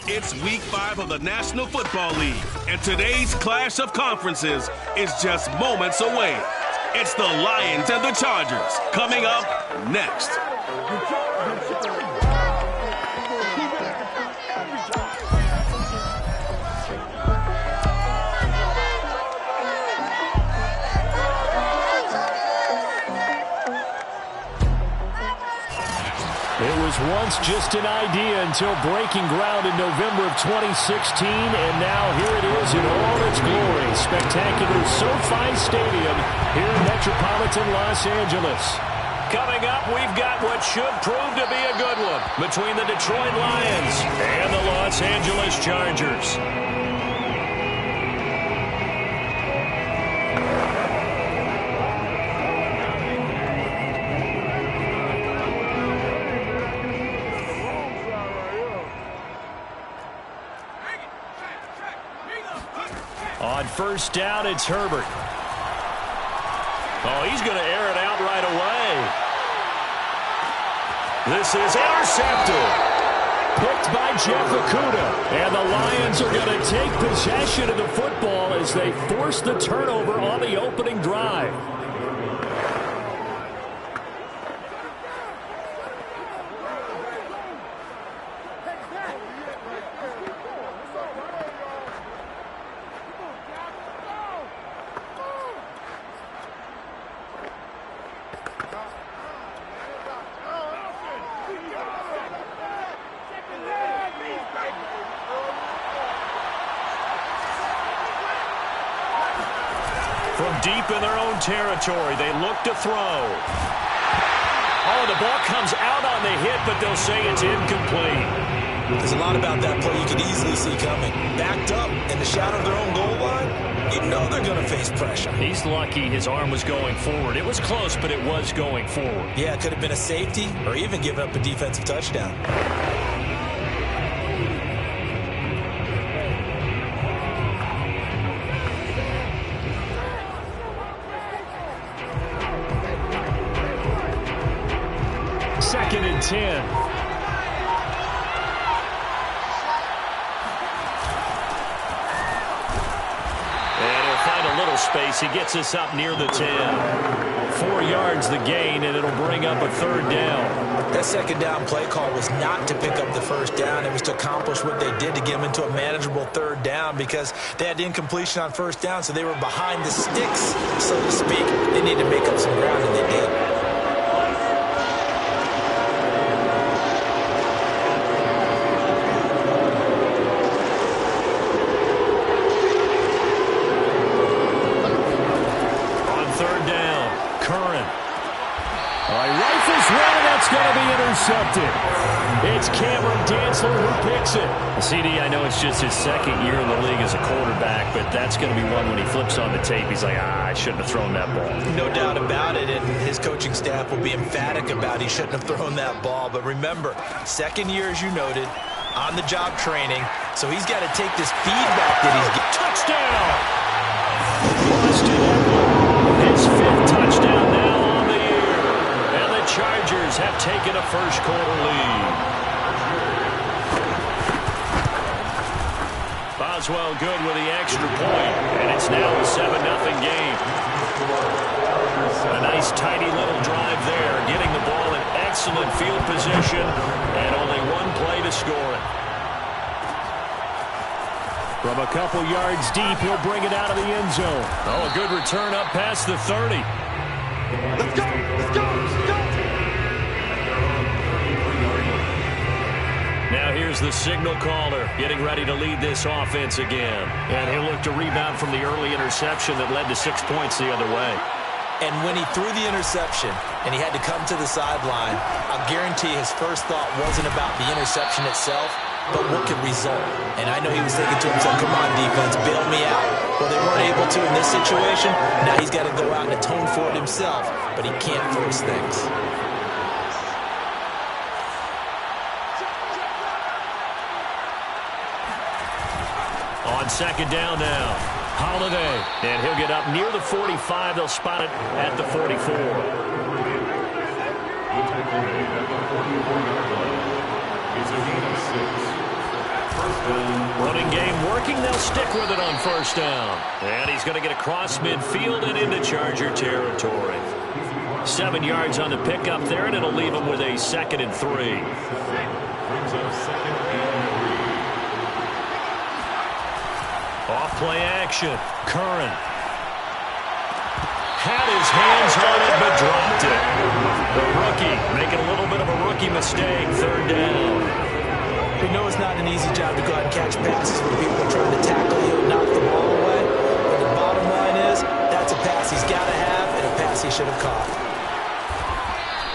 It's Week 5 of the National Football League, and today's clash of conferences is just moments away. It's the Lions and the Chargers coming up next. It was once just an idea until breaking ground in November of 2016, and now here it is in all its glory. Spectacular SoFi Stadium here in metropolitan Los Angeles. Coming up, we've got what should prove to be a good one between the Detroit Lions and the Los Angeles Chargers. On first down, it's Herbert. Oh, he's going to air it out right away. This is intercepted. Picked by Jeff Okudah. And the Lions are going to take possession of the football as they force the turnover on the opening drive. From deep in their own territory, they look to throw. Oh, the ball comes out on the hit, but they'll say it's incomplete. There's a lot about that play you could easily see coming. Backed up in the shadow of their own goal line, you know they're going to face pressure. He's lucky his arm was going forward. It was close, but it was going forward. Yeah, it could have been a safety or even given up a defensive touchdown. Second and 10. And he'll find a little space. He gets us up near the 10. 4 yards the gain, and it'll bring up a third down. That second down play call was not to pick up the first down. It was to accomplish what they did to get them into a manageable third down because they had incompletion on first down, so they were behind the sticks, so to speak. They needed to make up some ground, and they did. Going to be intercepted. It's Cameron Dantzler who picks it. CD, I know it's just his second year in the league as a quarterback, but that's going to be one when he flips on the tape. He's like, I shouldn't have thrown that ball. No doubt about it, and his coaching staff will be emphatic about he shouldn't have thrown that ball. But remember, second year, as you noted, on-the-job training, so he's got to take this feedback that he's getting. Touchdown! His fifth touchdown now on the year. The Chargers have taken a first-quarter lead. Boswell good with the extra point, and it's now a 7-0 game. A nice, tidy little drive there, getting the ball in excellent field position, and only one play to score it. From a couple yards deep, he'll bring it out of the end zone. Oh, a good return up past the 30. Let's go! Let's go! Now here's the signal caller getting ready to lead this offense again. And he'll look to rebound from the early interception that led to 6 points the other way. And when he threw the interception and he had to come to the sideline, I'll guarantee his first thought wasn't about the interception itself, but what could result. And I know he was thinking to himself, come on, defense, bail me out. Well, they weren't able to in this situation. Now he's got to go out and atone for it himself, but he can't force things. On second down now, Holiday. And he'll get up near the 45. They'll spot it at the 44. It's a gain of 6. Running game working. They'll stick with it on first down. And he's going to get across midfield and into Charger territory. 7 yards on the pickup there, and it'll leave him with a 2nd and 3. Off play action. Curran had his hands on it but dropped it. The rookie making a little bit of a rookie mistake. 3rd down. We know it's not an easy job to go out and catch passes when people are trying to tackle you and knock the ball away. But the bottom line is, that's a pass he's got to have and a pass he should have caught.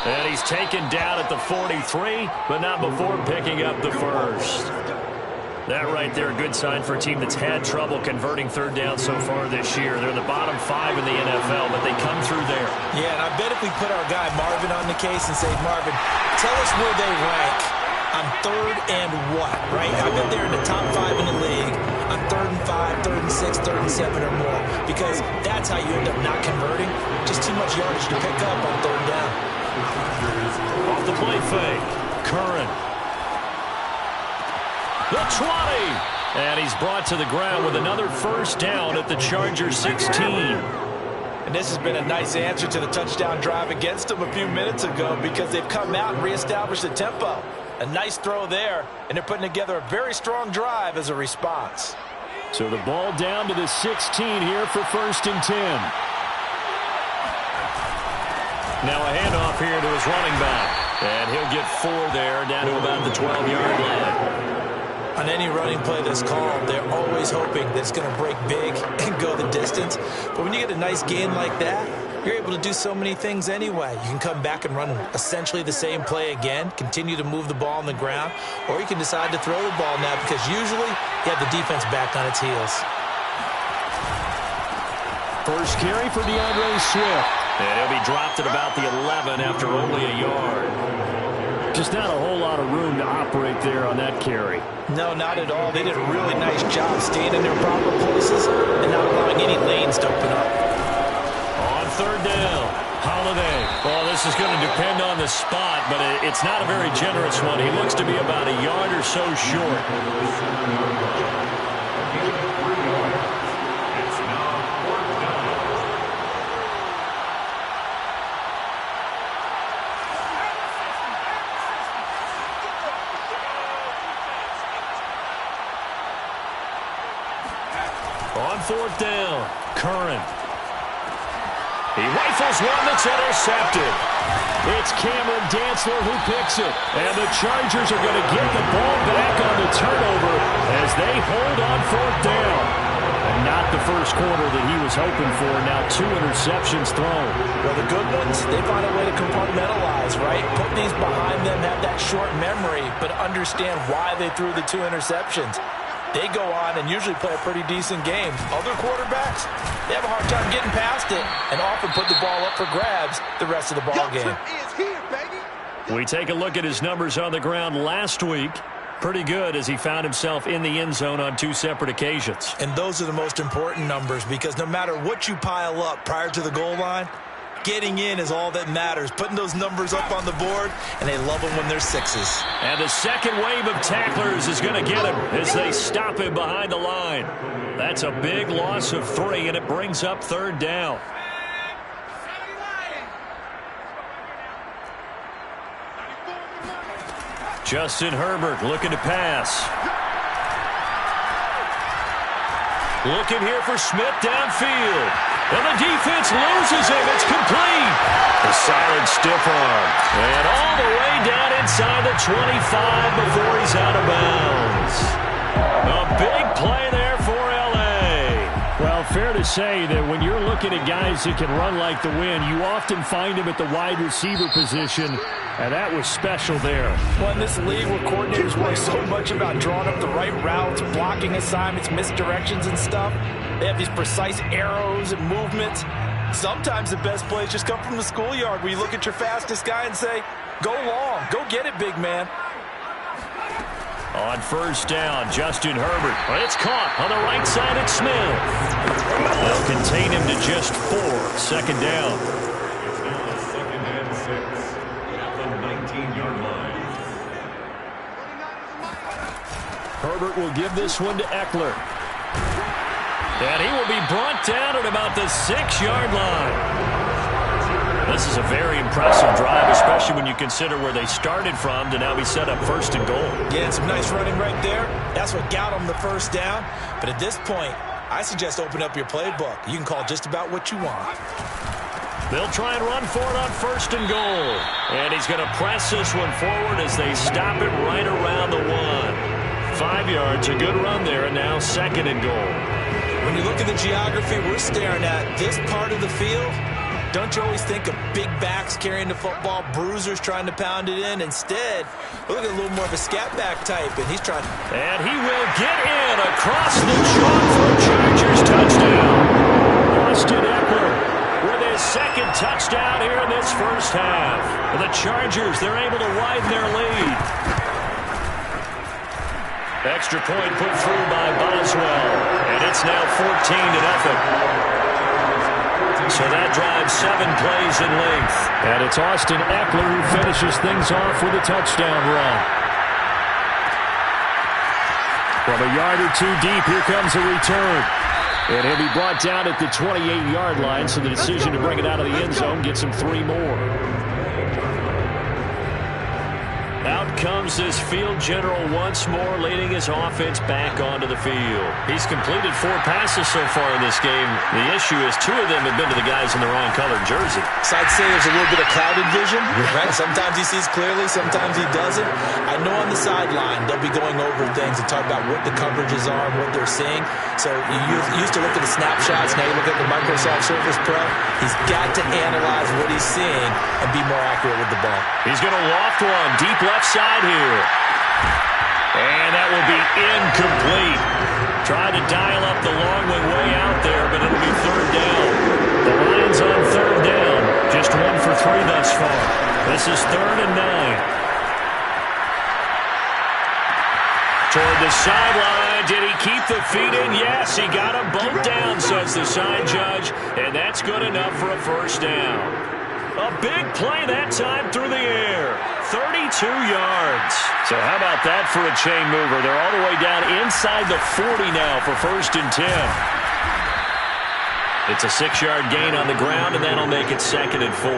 And he's taken down at the 43, but not before picking up the first. That right there, a good sign for a team that's had trouble converting 3rd down so far this year. They're in the bottom 5 in the NFL, but they come through there. Yeah, and I bet if we put our guy Marvin on the case and say, Marvin, tell us where they rank on 3rd and what, right? I bet they're in the top 5 in the league on 3rd and 5, 3rd and 6, 3rd and 7 or more, because that's how you end up not converting. Just too much yardage to pick up on 3rd down. Off the play fake. Curran. The 20. And he's brought to the ground with another first down at the Charger 16. And this has been a nice answer to the touchdown drive against them a few minutes ago because they've come out and reestablished the tempo. A nice throw there, and they're putting together a very strong drive as a response. So the ball down to the 16 here for 1st and 10. Now a handoff here to his running back. And he'll get 4 there, down to about the 12-yard line. On any running play that's called, they're always hoping that it's going to break big and go the distance. But when you get a nice gain like that, you're able to do so many things anyway. You can come back and run essentially the same play again, continue to move the ball on the ground, or you can decide to throw the ball now because usually you have the defense back on its heels. First carry for DeAndre Swift. And he'll be dropped at about the 11 after only a yard. Just not a whole lot of room to operate there on that carry. No, not at all. They did a really nice job staying in their proper places and not allowing any lanes to open up. On 3rd down, Holiday. Well, this is going to depend on the spot, but it's not a very generous one. He looks to be about a yard or so short. On 4th down, Curran. He rifles one that's intercepted. It's Cameron Dantzler who picks it. And the Chargers are going to get the ball back on the turnover as they hold on 4th down. And not the first quarter that he was hoping for. Now 2 interceptions thrown. Well, the good ones, they find a way to compartmentalize, right? Put these behind them, have that short memory, but understand why they threw the 2 interceptions. They go on and usually play a pretty decent game. Other quarterbacks, they have a hard time getting past it and often put the ball up for grabs the rest of the ball game. We take a look at his numbers on the ground last week. Pretty good as he found himself in the end zone on 2 separate occasions. And those are the most important numbers because no matter what you pile up prior to the goal line, getting in is all that matters. Putting those numbers up on the board, and they love them when they're 6s. And the second wave of tacklers is going to get him as they stop him behind the line. That's a big loss of 3, and it brings up 3rd down. Justin Herbert looking to pass. Looking here for Smith downfield. And the defense loses him. It's complete. A solid stiff arm. And all the way down inside the 25 before he's out of bounds. A big play there for L.A. Well, fair to say that when you're looking at guys that can run like the wind, you often find him at the wide receiver position, and that was special there. Well, in this league where coordinators worry so much about drawing up the right routes, blocking assignments, misdirections and stuff, they have these precise arrows and movements. Sometimes the best plays just come from the schoolyard where you look at your fastest guy and say, go long, go get it, big man. On first down, Justin Herbert. It's caught on the right side at Smith. They'll contain him to just 4. 2nd down. Second and 6 at the 19-yard line. Herbert will give this one to Eckler. And he will be brought down at about the 6-yard line. This is a very impressive drive, especially when you consider where they started from to now be set up 1st and goal. Yeah, some nice running right there. That's what got them the first down. But at this point, I suggest open up your playbook. You can call just about what you want. They'll try and run for it on 1st and goal. And he's going to press this one forward as they stop it right around the 1. 5 yards, a good run there, and now 2nd and goal. When you look at the geography we're staring at, this part of the field, don't you always think of big backs carrying the football, bruisers trying to pound it in? Instead, look at a little more of a scat back type, and he's trying. And he will get in across the chalk for a Chargers touchdown. Austin Eckler with his 2nd touchdown here in this first half. The Chargers, they're able to widen their lead. Extra point put through by Boswell, and it's now 14-0. So that drives 7 plays in length. And it's Austin Eckler who finishes things off with a touchdown run. From a yard or 2 deep, here comes a return. And he'll be brought down at the 28-yard line, so the decision to bring it out of the end zone gets him 3 more. Out comes this field general once more, leading his offense back onto the field. He's completed 4 passes so far in this game. The issue is 2 of them have been to the guys in the wrong colored jersey. So I'd say there's a little bit of clouded vision, right? Sometimes he sees clearly, sometimes he doesn't. I know on the sideline they'll be going over things and talk about what the coverages are and what they're seeing. So you used to look at the snapshots, now you look at the Microsoft Surface Pro. He's got to analyze what he's seeing and be more accurate with the ball. He's going to loft one deep left side here. And that will be incomplete. Tried to dial up the long one way out there, but it'll be 3rd down. The Lions on 3rd down. Just 1 for 3 thus far. This is 3rd and 9. Toward the sideline. Did he keep the feet in? Yes, he got them both down, says the side judge. And that's good enough for a 1st down. A big play that time through the air. 32 yards. So how about that for a chain mover? They're all the way down inside the 40 now for 1st and 10. It's a 6-yard gain on the ground, and that'll make it 2nd and 4.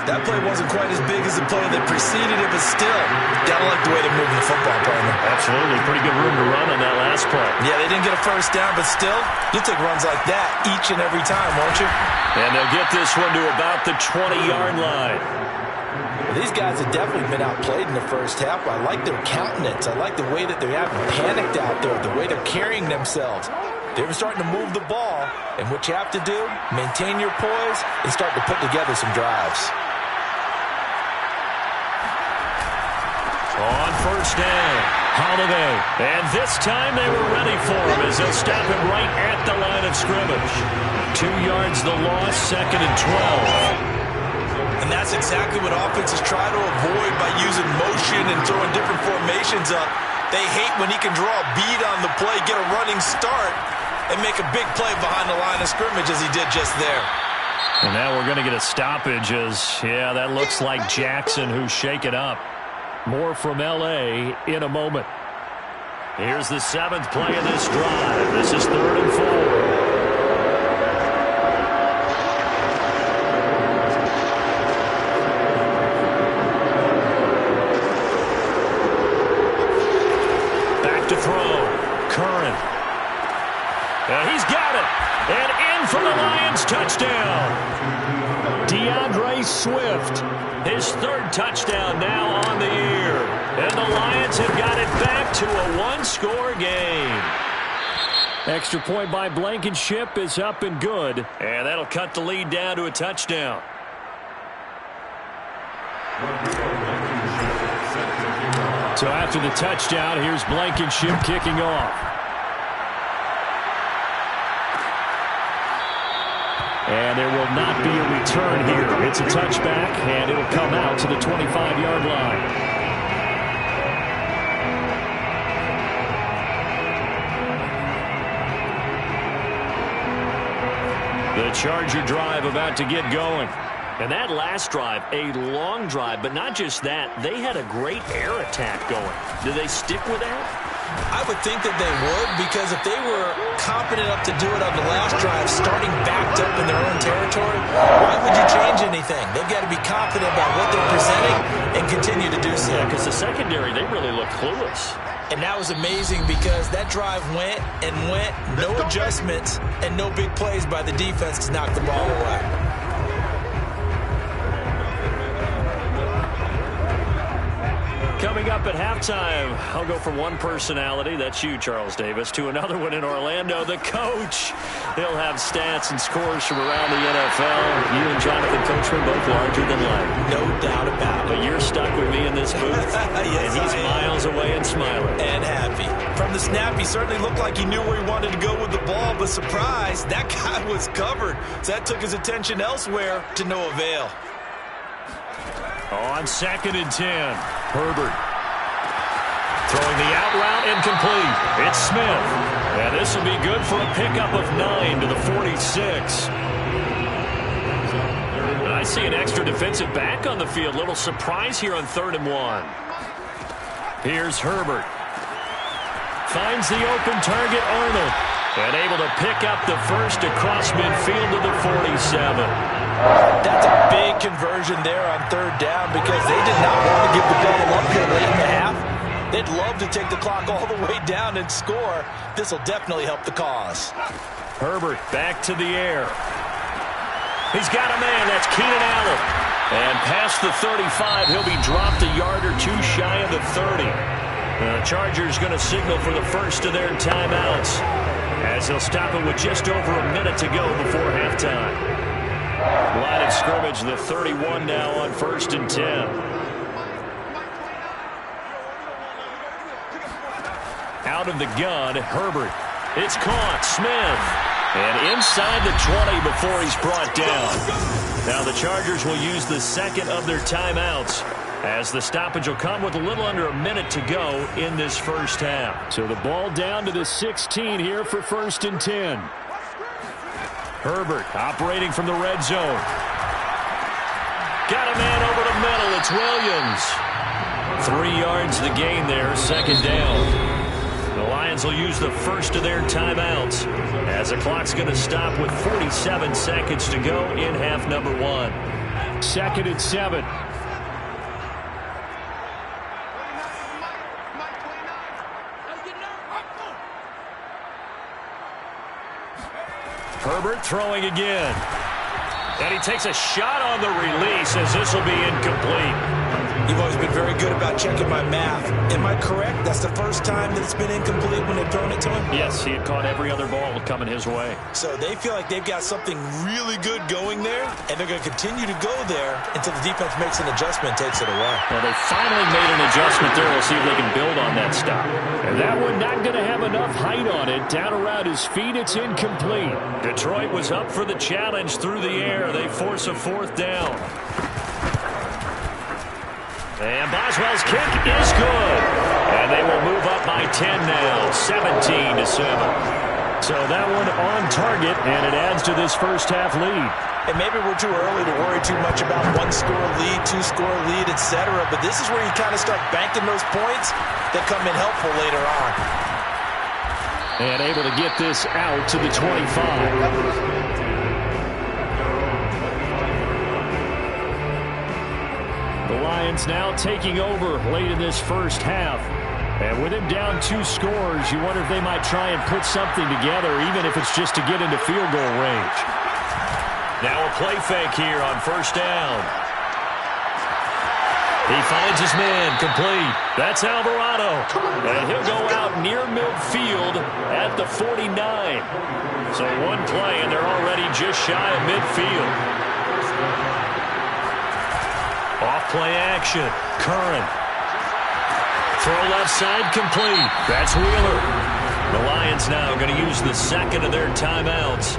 That play wasn't quite as big as the play that preceded it, but still, gotta like the way they're moving the football, partner. Absolutely. Pretty good room to run on that last play. Yeah, they didn't get a 1st down, but still, you'll take runs like that each and every time, won't you? And they'll get this one to about the 20-yard line. Well, these guys have definitely been outplayed in the first half. I like their countenance. I like the way that they haven't panicked out there, the way they're carrying themselves. They're starting to move the ball, and what you have to do, maintain your poise and start to put together some drives. On 1st down, Holiday. And this time they were ready for him as they'll stop him right at the line of scrimmage. 2 yards the loss, 2nd and 12. And that's exactly what offenses try to avoid by using motion and throwing different formations up. They hate when he can draw a bead on the play, get a running start, and make a big play behind the line of scrimmage as he did just there. And now we're going to get a stoppage as, yeah, that looks like Jackson who's shaken up. More from L.A. in a moment. Here's the 7th play of this drive. This is 3rd and 4. To throw. Curran. He's got it. And in for the Lions touchdown. DeAndre Swift. His 3rd touchdown now on the year. And the Lions have got it back to a 1-score game. Extra point by Blankenship is up and good. And that'll cut the lead down to a touchdown. So after the touchdown, here's Blankenship kicking off. And there will not be a return here. It's a touchback, and it'll come out to the 25-yard line. The Charger drive about to get going. And that last drive, a long drive, but not just that. They had a great air attack going. Do they stick with that? would think that they would, because if they were confident enough to do it on the last drive, starting backed up in their own territory, why would you change anything? They've got to be confident about what they're presenting and continue to do so. Yeah, because the secondary, they really look clueless. And that was amazing because that drive went and went, no adjustments, and no big plays by the defense to knock the ball away. Coming up at halftime, I'll go from one personality, that's you, Charles Davis, to another one in Orlando, the coach. He'll have stats and scores from around the NFL. You and Jonathan Coachman both larger than life. No doubt about it. But you're stuck with me in this booth, Yes, and he's miles away and smiling. And happy. From the snap, he certainly looked like he knew where he wanted to go with the ball, but surprise, that guy was covered. So that took his attention elsewhere to no avail. On 2nd and 10, Herbert. Throwing the out route incomplete. It's Smith. And this will be good for a pickup of 9 to the 46. And I see an extra defensive back on the field. Little surprise here on 3rd and 1. Here's Herbert. Finds the open target, Arnold. And able to pick up the first across midfield to the 47. That's a big conversion there on 3rd down because they did not want to give the ball up here late in the half. They'd love to take the clock all the way down and score. This will definitely help the cause. Herbert back to the air. He's got a man. That's Keenan Allen. And past the 35, he'll be dropped a yard or two shy of the 30. The Chargers going to signal for the first of their timeouts, as he'll stop it with just over a minute to go before halftime. Line of scrimmage, the 31 now on 1st and 10. Out of the gun, Herbert. It's caught. Smith. And inside the 20 before he's brought down. Now the Chargers will use the second of their timeouts, as the stoppage will come with a little under a minute to go in this first half. So the ball down to the 16 here for 1st and 10. Herbert operating from the red zone. Got a man over the middle. It's Williams. 3 yards the gain there, 2nd down. The Lions will use the first of their timeouts, as the clock's going to stop with 47 seconds to go in half number 1. 2nd and 7. Herbert throwing again. And he takes a shot on the release, as this will be incomplete. You've always been very good about checking my math. Am I correct? That's the first time that it's been incomplete when they've thrown it to him? Yes, he had caught every other ball coming his way. So they feel like they've got something really good going there, and they're going to continue to go there until the defense makes an adjustment and takes it away. Well, they finally made an adjustment there. We'll see if they can build on that stop. And that one not going to have enough height on it. Down around his feet, it's incomplete. Detroit was up for the challenge through the air. They force a 4th down. And Boswell's kick is good. And they will move up by 10 now, 17-7. So that one on target, and it adds to this first half lead. And maybe we're too early to worry too much about 1-score lead, 2-score lead, etc. But this is where you kind of start banking those points that come in helpful later on. And able to get this out to the 25. The Lions now taking over late in this first half. And with him down 2 scores, you wonder if they might try and put something together, even if it's just to get into field goal range. Now a play fake here on 1st down. He finds his man, complete. That's Alvarado. And he'll go out near midfield at the 49. So one play, and they're already just shy of midfield. Off-play action. Curran. Throw left side, complete. That's Wheeler. The Lions now going to use the second of their timeouts,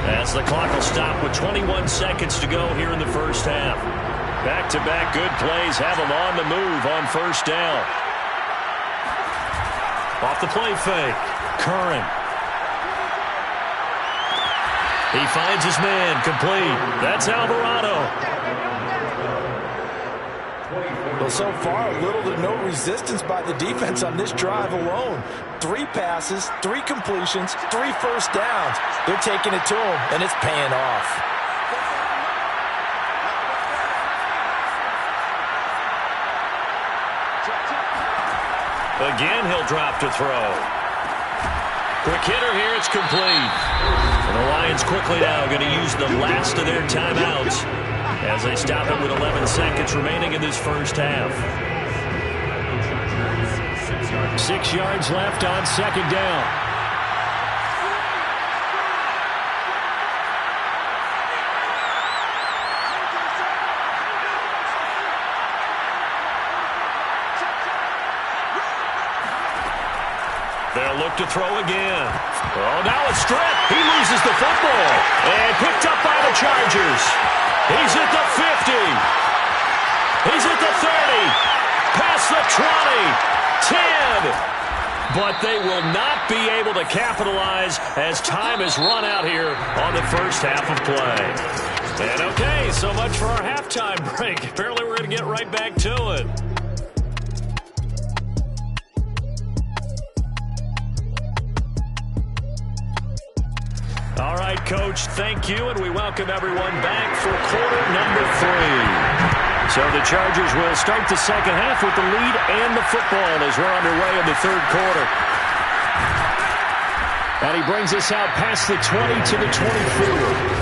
as the clock will stop with 21 seconds to go here in the first half. Back-to-back good plays have them on the move on 1st down. Off the play fake. Curran. He finds his man, complete. That's Alvarado. Well, so far, little to no resistance by the defense on this drive alone. 3 passes, 3 completions, 3 first downs. They're taking it to him, and it's paying off. Again, he'll drop to throw. Quick hitter here, it's complete. And the Lions quickly now going to use the last of their timeouts as they stop it with 11 seconds remaining in this first half. 6 yards left on second down. They'll look to throw again. Oh, now it's stripped. He loses the football. And picked up by the Chargers. He's at the 50. He's at the 30. Past the 20. 10. But they will not be able to capitalize as time has run out here on the first half of play. And okay, so much for our halftime break. Apparently we're going to get right back to it. All right, Coach, thank you, and we welcome everyone back for quarter number 3. So the Chargers will start the second half with the lead and the football as we're underway in the third quarter. And he brings us out past the 20 to the 24.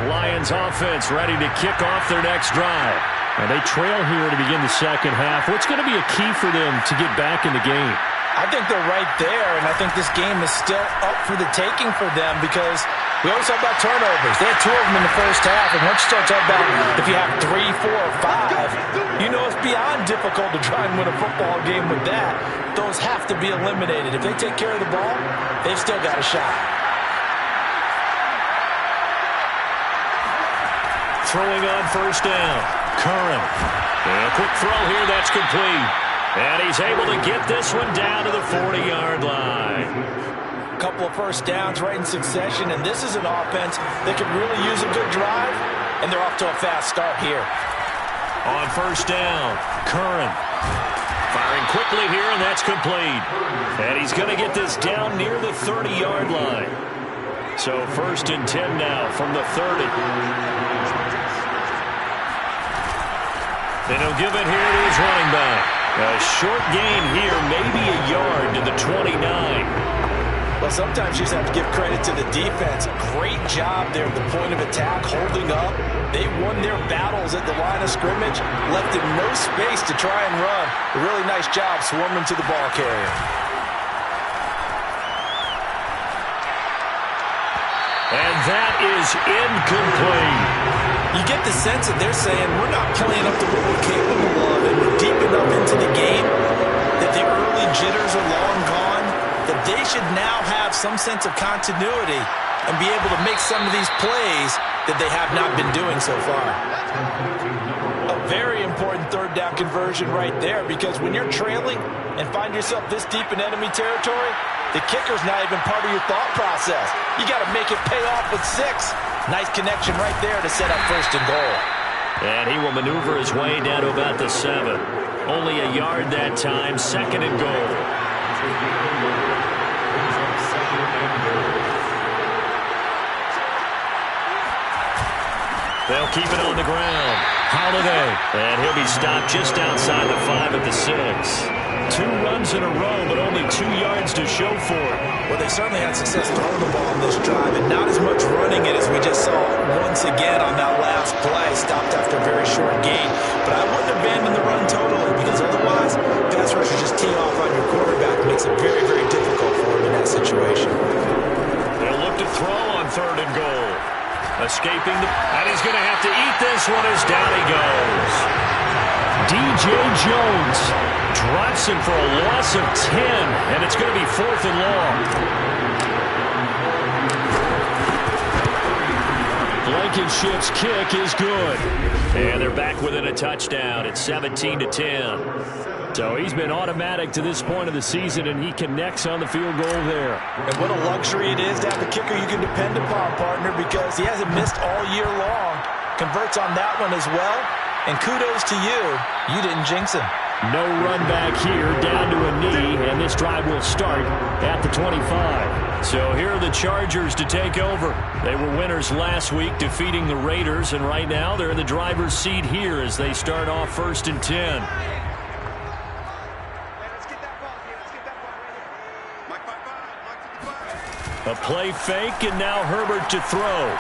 Lions offense ready to kick off their next drive. And they trail here to begin the second half. What's going to be a key for them to get back in the game? I think they're right there, and I think this game is still up for the taking for them because we always talk about turnovers. They had 2 of them in the first half, and once you start talking about if you have 3, 4, 5, you know it's beyond difficult to try and win a football game with that. Those have to be eliminated. If they take care of the ball, they've still got a shot. Throwing on first down. Curran. And a quick throw here, that's complete. And he's able to get this one down to the 40-yard line. A couple of first downs right in succession, and this is an offense that could really use a good drive, and they're off to a fast start here. On first down, Curran. Firing quickly here, and that's complete. And he's going to get this down near the 30-yard line. So first and 10 now from the 30. And he'll give it here to his running back. A short gain here, maybe a yard to the 29. Well, sometimes you just have to give credit to the defense. Great job there at the point of attack, holding up. They won their battles at the line of scrimmage, left him no space to try and run. A really nice job swarming to the ball carrier. And that is incomplete. You get the sense that they're saying we're not playing up to what we're capable of, and we're deep enough into the game that the early jitters are long gone, that they should now have some sense of continuity and be able to make some of these plays that they have not been doing so far. A very important third down conversion right there, because when you're trailing and find yourself this deep in enemy territory, the kicker's not even part of your thought process. You got to make it pay off with 6. Nice connection right there to set up first and goal. And he will maneuver his way down to about the 7. Only a yard that time, second and goal. They'll keep it on the ground. Holiday. And he'll be stopped just outside the 5 at the 6. 2 runs in a row, but only 2 yards to show for it. Well, they certainly had success throwing the ball on this drive, and not as much running it as we just saw once again on that last play. Stopped after a very short gain. But I wouldn't abandon the run totally, because otherwise, pass rushers just tee off on your quarterback. It makes it very, very difficult for him in that situation. They'll look to throw on third and goal. Escaping the... And he's going to have to eat this one as down he goes. DJ Jones drops him for a loss of 10, and it's going to be 4th and long. Blankenship's kick is good. And they're back within a touchdown. It's 17-10. So he's been automatic to this point of the season, and he connects on the field goal there. And what a luxury it is to have a kicker you can depend upon, partner, because he hasn't missed all year long. Converts on that one as well. And kudos to you. You didn't jinx him. No run back here, down to a knee, and this drive will start at the 25. So here are the Chargers to take over. They were winners last week, defeating the Raiders, and right now they're in the driver's seat here as they start off 1st and 10. A play fake, and now Herbert to throw.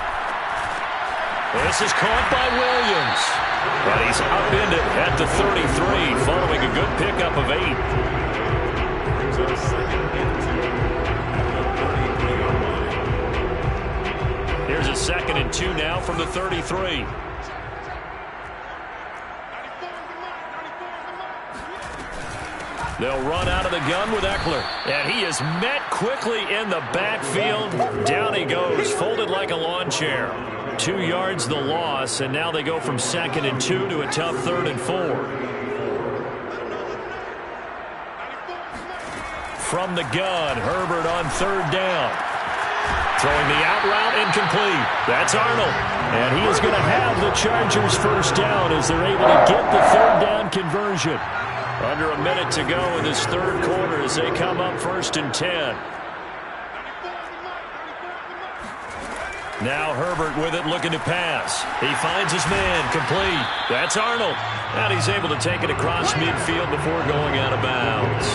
This is caught by Williams. But he's upended at the 33, following a good pickup of 8. Here's a 2nd and 2 now from the 33. They'll run out of the gun with Eckler. And he is met quickly in the backfield. Down he goes, folded like a lawn chair. 2 yards the loss, and now they go from 2nd and 2 to a tough 3rd and 4. From the gun, Herbert on 3rd down. Throwing the out route, incomplete. That's Arnold. And he is going to have the Chargers 1st down as they're able to get the 3rd down conversion. Under a minute to go in this 3rd quarter as they come up 1st and 10. Now Herbert with it, looking to pass. He finds his man, complete. That's Arnold. And he's able to take it across midfield before going out of bounds.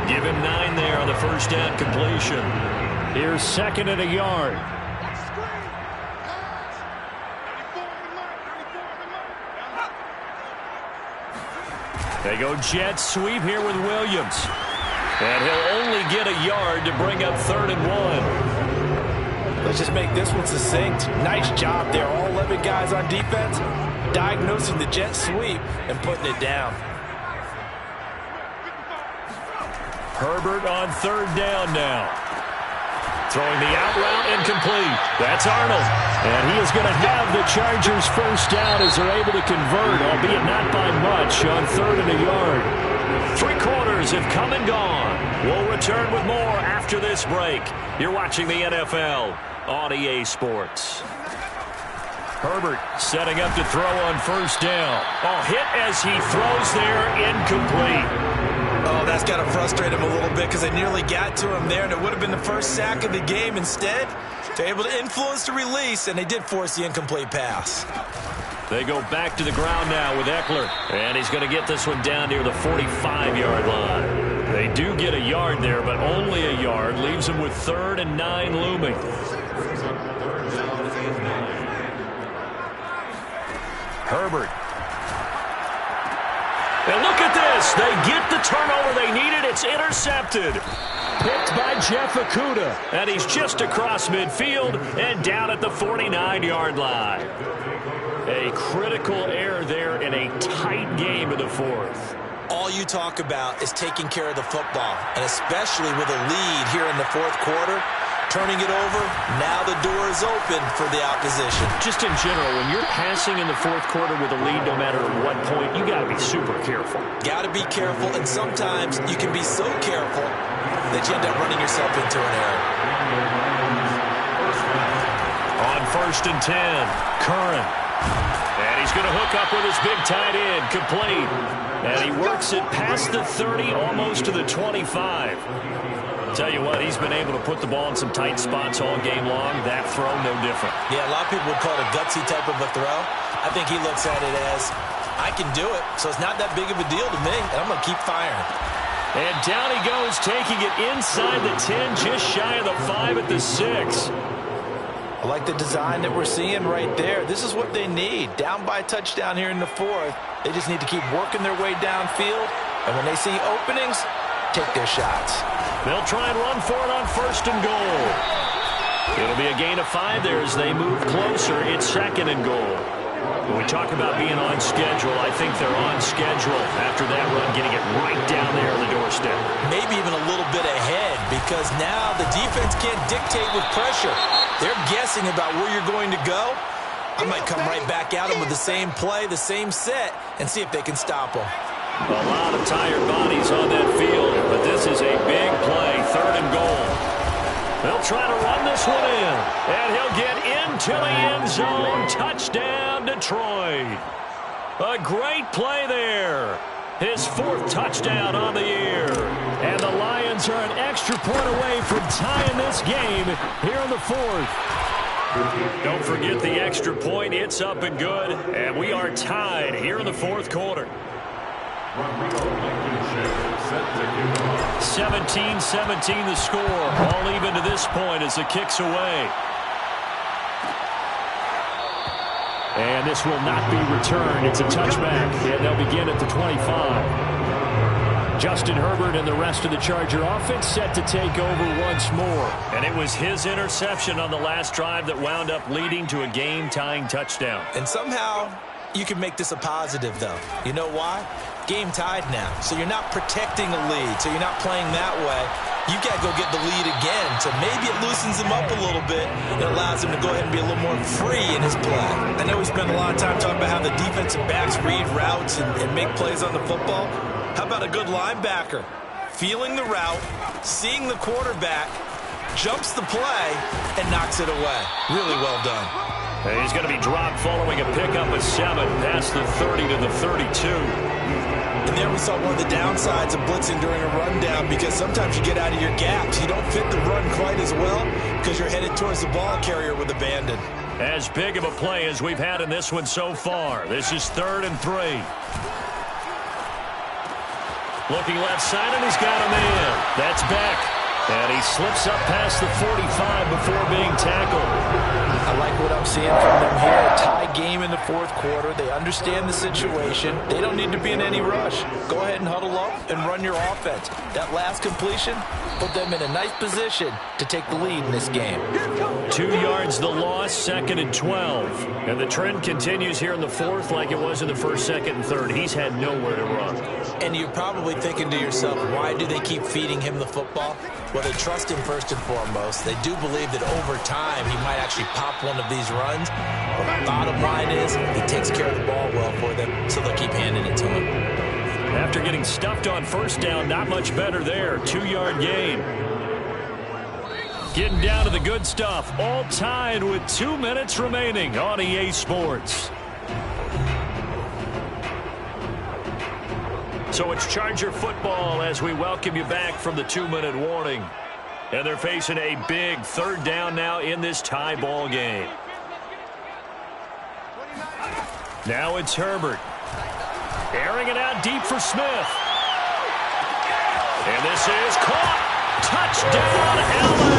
Give him 9 there on the 1st down completion. Here's 2nd and a yard. They go jet sweep here with Williams. And he'll only get a yard to bring up 3rd and 1. Let's just make this one succinct. Nice job there. All 11 guys on defense diagnosing the jet sweep and putting it down. Herbert on 3rd down now. Throwing the out route, incomplete. That's Arnold. And he is going to have the Chargers 1st down as they're able to convert, albeit not by much, on 3rd and a yard. 3 quarters have come and gone. We'll return with more after this break. You're watching the NFL on EA Sports. Herbert setting up to throw on 1st down. Oh, hit as he throws there, incomplete. Oh, that's got to frustrate him a little bit because they nearly got to him there, and it would have been the 1st sack of the game. Instead, they're able to influence the release, and they did force the incomplete pass. They go back to the ground now with Eckler, and he's going to get this one down near the 45-yard line. They do get a yard there, but only a yard. Leaves them with 3rd and 9 looming. Herbert. And look at this. They get the turnover they needed. It's intercepted. Picked by Jeff Okudah. And he's just across midfield and down at the 49-yard line. A critical error there in a tight game in the 4th. All you talk about is taking care of the football, and especially with a lead here in the 4th quarter. Turning it over, now the door is open for the opposition. Just in general, when you're passing in the 4th quarter with a lead, no matter at what point, you got to be super careful. Got to be careful, and sometimes you can be so careful that you end up running yourself into an error. On 1st and 10, Curran. And he's going to hook up with his big tight end, complete. And he works it past the 30, almost to the 25. Tell you what, he's been able to put the ball in some tight spots all game long. That throw, no different. Yeah, a lot of people would call it a gutsy type of a throw. I think he looks at it as, I can do it, so it's not that big of a deal to me, and I'm going to keep firing. And down he goes, taking it inside the 10, just shy of the 5 at the 6. I like the design that we're seeing right there. This is what they need. Down by a touchdown here in the 4th. They just need to keep working their way downfield, and when they see openings, take their shots. They'll try and run for it on 1st and goal. It'll be a gain of 5 there as they move closer. It's 2nd and goal. When we talk about being on schedule, I think they're on schedule after that run, getting it right down there on the doorstep. Maybe even a little bit ahead because now the defense can't dictate with pressure. They're guessing about where you're going to go. I might come right back at them with the same play, the same set, and see if they can stop them. A lot of tired bodies on that field, but this is a big play, 3rd and goal. They'll try to run this one in, and he'll get into the end zone. Touchdown, Detroit. A great play there. His 4th touchdown on the year. And the Lions are an extra point away from tying this game here in the 4th. Don't forget the extra point. It's up and good. And we are tied here in the 4th quarter. 17-17 the score. All even to this point as the kick's away. And this will not be returned. It's a touchback. And they'll begin at the 25. Justin Herbert and the rest of the Charger offense set to take over once more. And it was his interception on the last drive that wound up leading to a game-tying touchdown. And somehow you can make this a positive, though. You know why? Game tied now. So you're not protecting a lead. So you're not playing that way. You got to go get the lead again. So maybe it loosens him up a little bit. It allows him to go ahead and be a little more free in his play. I know we spent a lot of time talking about how the defensive backs read routes and make plays on the football. How about a good linebacker? Feeling the route, seeing the quarterback, jumps the play, and knocks it away. Really well done. And he's going to be dropped following a pickup of 7 past the 30 to the 32. And there we saw one of the downsides of blitzing during a rundown, because sometimes you get out of your gaps. You don't fit the run quite as well because you're headed towards the ball carrier with abandon. As big of a play as we've had in this one so far. This is 3rd and 3. Looking left side, and he's got a man. That's Beck. And he slips up past the 45 before being tackled. I like what I'm seeing from them here. A tie game in the 4th quarter. They understand the situation. They don't need to be in any rush. Go ahead and huddle up and run your offense. That last completion put them in a nice position to take the lead in this game. 2 yards the loss, 2nd and 12. And the trend continues here in the 4th like it was in the 1st, 2nd, and 3rd. He's had nowhere to run. And you're probably thinking to yourself, why do they keep feeding him the football? Well, they trust him first and foremost. They do believe that over time he might actually pop one of these runs. But the bottom line is he takes care of the ball well for them, so they'll keep handing it to him. After getting stuffed on 1st down, not much better there. 2-yard gain. Getting down to the good stuff. All tied with 2 minutes remaining on EA Sports. So it's Charger football as we welcome you back from the 2-minute warning. And they're facing a big 3rd down now in this tie ball game. Now it's Herbert. Airing it out deep for Smith. And this is caught. Touchdown, Allen!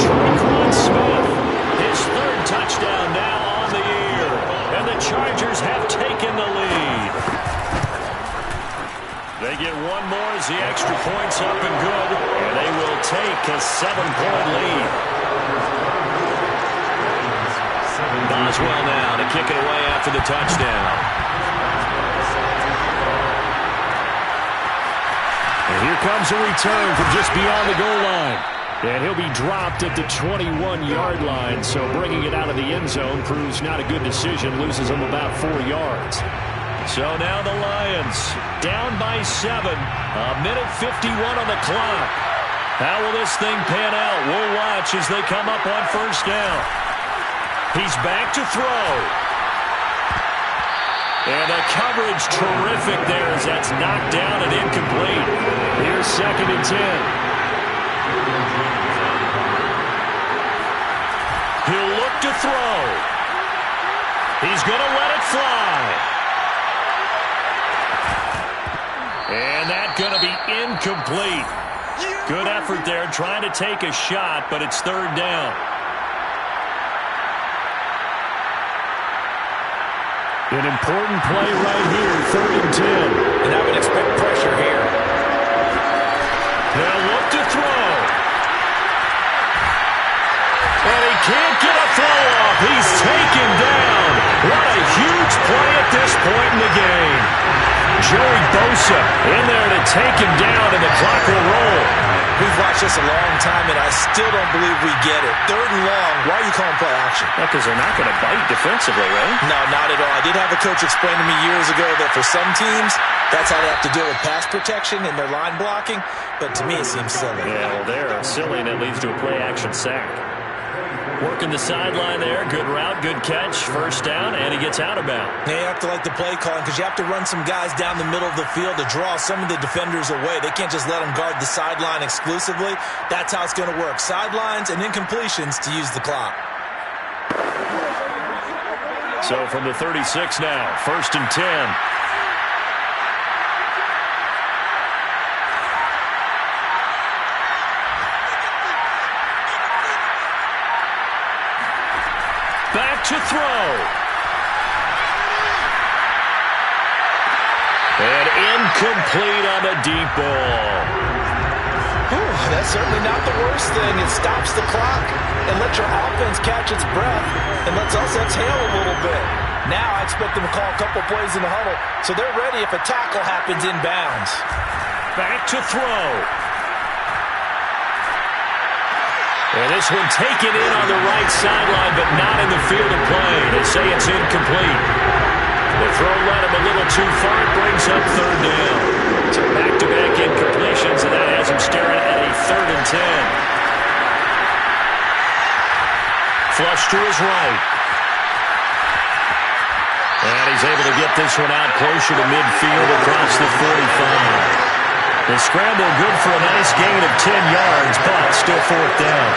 Tre'Quan Smith, his 3rd touchdown now on the year. And the Chargers have taken the lead. They get one more as the extra point's up and good. And they will take a 7-point lead. Boswell now to kick it away after the touchdown. And here comes a return from just beyond the goal line. And he'll be dropped at the 21-yard line. So bringing it out of the end zone proves not a good decision. Loses him about 4 yards. So now the Lions down by 7. A minute 51 on the clock. How will this thing pan out? We'll watch as they come up on 1st down. He's back to throw. And the coverage terrific there as that's knocked down and incomplete. Here's 2nd and 10. He'll look to throw. He's going to let it fly. And that's going to be incomplete. Good effort there trying to take a shot, but it's 3rd down. An important play right here, 3rd and 10. And I would expect pressure here. They'll look to throw. And he can't get a throw off. He's taken down. What a huge play at this point in the game. Joey Bosa in there to take him down, and the clock will roll. We've watched this a long time, and I still don't believe we get it. 3rd and long, why are you calling play action? Because they're not going to bite defensively, right? No, not at all. I did have a coach explain to me years ago that for some teams, that's how they have to deal with pass protection and their line blocking, but to me it seems silly. Yeah, well, they're silly, and it leads to a play-action sack. Working the sideline there. Good route, good catch. First down, and he gets out of bounds. Now you have to like the play calling because you have to run some guys down the middle of the field to draw some of the defenders away. They can't just let them guard the sideline exclusively. That's how it's going to work. Sidelines and incompletions to use the clock. So from the 36 now, 1st and 10. Back to throw. And incomplete on the deep ball. That's certainly not the worst thing. It stops the clock and lets your offense catch its breath and lets us exhale a little bit. Now I expect them to call a couple plays in the huddle so they're ready if a tackle happens inbounds. Back to throw. And this one taken in on the right sideline, but not in the field of play. They say it's incomplete. The throw led him a little too far. It brings up 3rd down. So back-to-back incompletions, and that has him staring at a 3rd and 10. Flush to his right. And he's able to get this one out closer to midfield across the 45. The scramble good for a nice gain of 10 yards, but still 4th down.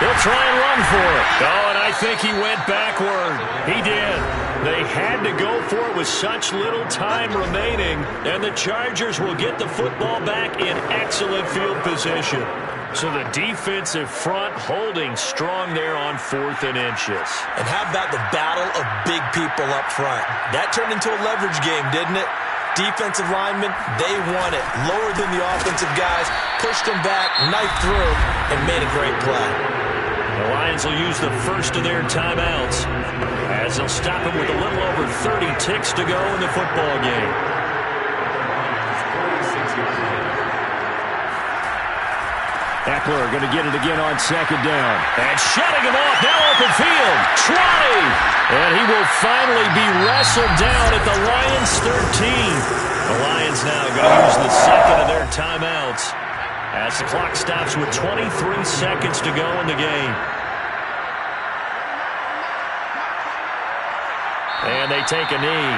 He'll try and run for it. Oh, and I think he went backward. He did. They had to go for it with such little time remaining, and the Chargers will get the football back in excellent field position. So the defensive front holding strong there on 4th and inches. And how about the battle of big people up front? That turned into a leverage game, didn't it? Defensive linemen, they won it. Lower than the offensive guys, pushed them back, knifed through, and made a great play. The Lions will use the first of their timeouts as they'll stop him with a little over 30 ticks to go in the football game. Eckler going to get it again on 2nd down. And shutting him off, now open field. Trotty! And he will finally be wrestled down at the Lions' 13. The Lions now going to use the 2nd of their timeouts as the clock stops with 23 seconds to go in the game. And they take a knee.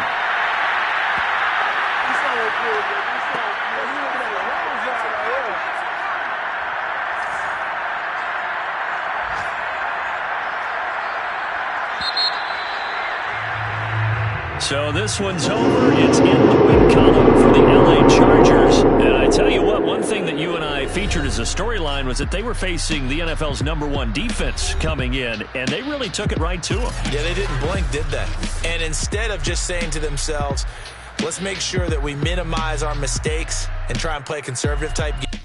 So this one's over. It's in the win column for the LA Chargers. And I tell you what, one thing that you and I featured as a storyline was that they were facing the NFL's #1 defense coming in, and they really took it right to them. Yeah, they didn't blink, did they? And instead of just saying to themselves, let's make sure that we minimize our mistakes and try and play a conservative type game.